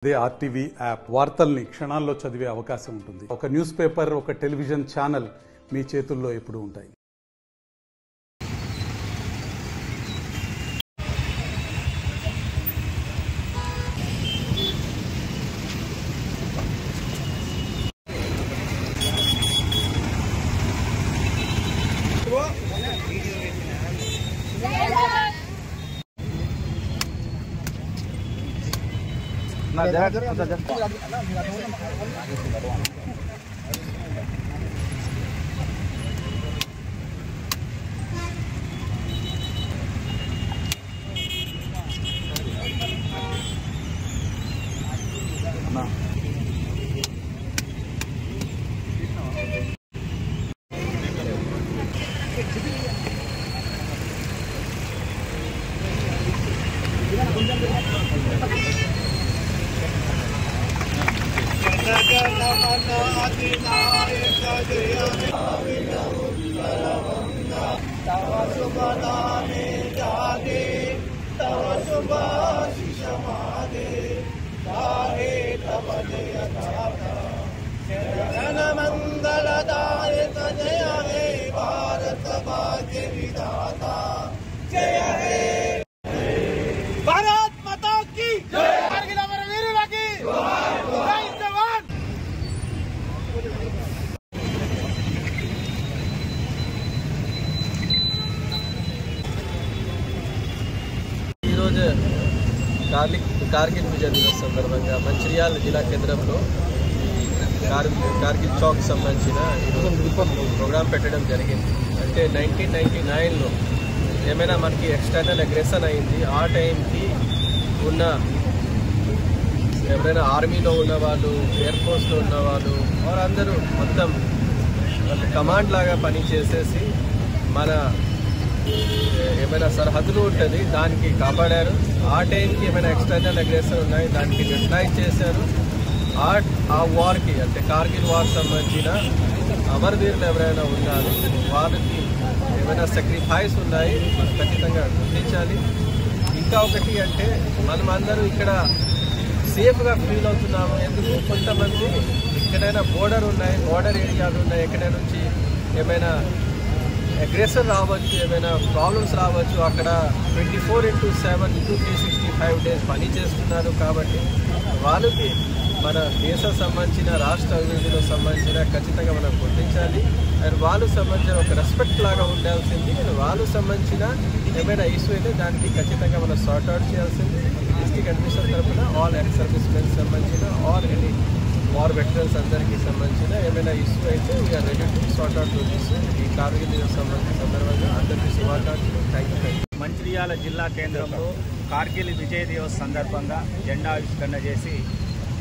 అదే RTV app వార్తల్ని క్షణాల్లో చదివే అవకాశం ఉంటుంది. ఒక న్యూస్ పేపర్, ఒక టెలివిజన్ ఛానల్ మీ చేతుల్లో ఎప్పుడూ ఉంటాయి. जनमंगलदायक जय हे भारत भाग्य विधाता जय हे भारत माता की जय कारगिल अमर वीरुला की जय जवान। కార్గిల్ విజయ దివస్ సందర్భంగా మంచిర్యాల జిల్లా కేంద్రంలో కార్గిల్ చౌక్ సంబంధించిన ప్రోగ్రాం పెట్టడం జరిగింది. అంటే 1999లో ఏమైనా మనకి ఎక్స్టర్నల్ అగ్రెషన్ అయింది, ఆ టైంకి ఉన్న ఎవరైనా ఆర్మీలో ఉన్నవాళ్ళు, ఎయిర్ ఫోర్స్లో ఉన్నవాళ్ళు వారందరూ మొత్తం కమాండ్ లాగా పనిచేసేసి మన ఏమైనా సరిహద్దులు ఉంటుంది దానికి కాపాడారు. ఆ టైంకి ఏమైనా ఎక్స్టర్నల్ అగ్రెషన్ ఉన్నాయి దానికి న్యూట్రలైజ్ చేశారు. ఆ వార్కి అంటే కార్గిల్ వార్ సంబంధించిన అమరవీరులు ఎవరైనా ఉన్నారు వారికి ఏమైనా సాక్రిఫైస్ ఉన్నాయి ఖచ్చితంగా గుర్తించాలి. ఇంకా ఒకటి అంటే మనమందరూ ఇక్కడ సేఫ్గా ఫీల్ అవుతున్నాము. ఎందుకు కొంతమంది ఎక్కడైనా బోర్డర్ ఉన్నాయి, బోర్డర్ ఏరియాలు ఉన్నాయి, ఎక్కడ నుంచి ఏమైనా అగ్రెషన్ రావచ్చు, ఏమైనా ప్రాబ్లమ్స్ రావచ్చు. అక్కడ 24/7 365 days పని చేస్తున్నారు. కాబట్టి వాళ్ళకి మన దేశం సంబంధించిన రాష్ట్ర అభివృద్ధిలో సంబంధించిన ఖచ్చితంగా మనం గుర్తించాలి. అండ్ వాళ్ళు సంబంధించిన ఒక రెస్పెక్ట్ లాగా ఉండాల్సింది. వాళ్ళు సంబంధించిన ఏమైనా ఇష్యూ అయితే దానికి ఖచ్చితంగా మనం సార్ట్అవుట్ చేయాల్సింది. డిస్ట్రిక్ట్ అడ్మినిస్ట్రేషన్ తరఫున ఆల్ ఎక్స్ సర్వీస్ మెన్ సంబంధించిన ఆల్ ఎనీ వార్ వెటరన్స్ అందరికీ సంబంధించిన ఏమైనా ఇష్యూ అయితే we are ready to sort out this. ఈ కార్గిల్ దివస్ సంబంధించిన సందర్భంగా అందరికీ శుభాకాంక్షలు. Thank you. మంచిర్యాల జిల్లా కేంద్రంలో కార్గిల్ విజయ్ దివస్ సందర్భంగా జెండా ఆవిష్కరణ చేసి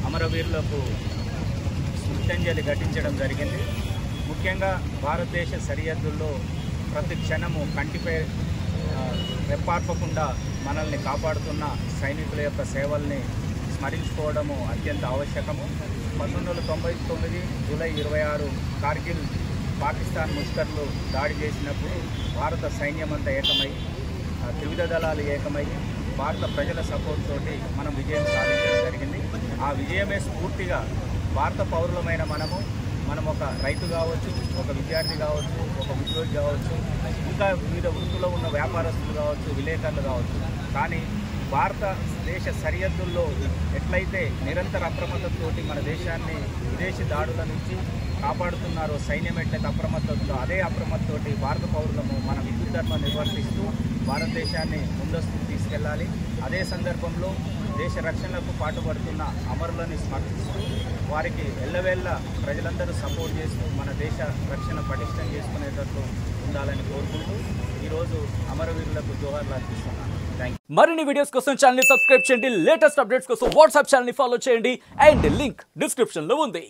అమరవీరులకు శ్రద్ధాంజలి ఘటించడం జరిగింది. ముఖ్యంగా భారతదేశ సరిహద్దుల్లో ప్రతి క్షణము కంటిపై రెప్పార్పకుండా మనల్ని కాపాడుతున్న సైనికుల యొక్క సేవల్ని స్మరించుకోవడము అత్యంత ఆవశ్యకము. 1999 జూలై 26 కార్గిల్ పాకిస్తాన్ ముష్కర్లు దాడి చేసినప్పుడు భారత సైన్యమంతా ఏకమై, త్రివిధ దళాలు ఏకమై భారత ప్రజల సపోర్ట్ తోటి మనం విజయం సాధించడం జరిగింది. ఆ విజయమే స్ఫూర్తిగా భారత పౌరులమైన మనం ఒక రైతు కావచ్చు, ఒక విద్యార్థి కావచ్చు, ఒక ఉద్యోగి కావచ్చు, ఇంకా వివిధ వృత్తుల్లో ఉన్న వ్యాపారస్తులు కావచ్చు, విలేకరులు కావచ్చు. కానీ భారతదేశ సరిహద్దుల్లో ఎట్లయితే నిరంతర అప్రమత్తతోటి మన దేశాన్ని విదేశీ దాడుల నుంచి కాపాడుతున్నారో, సైన్యం ఎట్లయితే అప్రమత్తతో అదే అప్రమత్తతోటి భారత పౌరులము మన విద్యుత్ ధర్మం నిర్వర్తిస్తూ భారతదేశాన్ని ముందస్తుకు తీసుకెళ్లాలి. అదే సందర్భంలో దేశ రక్షణకు పాటుపడుతున్న అమరులను స్మరిస్తూ వారికి ఎల్లవేళ్ళ ప్రజలందరూ సపోర్ట్ చేస్తూ మన దేశ రక్షణ పటిష్టం చేసుకునేటట్టు ఉండాలని కోరుకుంటూ ఈరోజు అమరవీరులకు జోహార్లు అర్పిస్తున్నాను. మరిన్ని వీడియోస్ కోసం ఛానల్ ని సబ్స్క్రైబ్ చేయండి. లేటెస్ట్ అప్డేట్స్ కోసం వాట్సాప్ ఛానల్ ని ఫాలో చేయండి. అండ్ లింక్ డిస్క్రిప్షన్ లో ఉంది.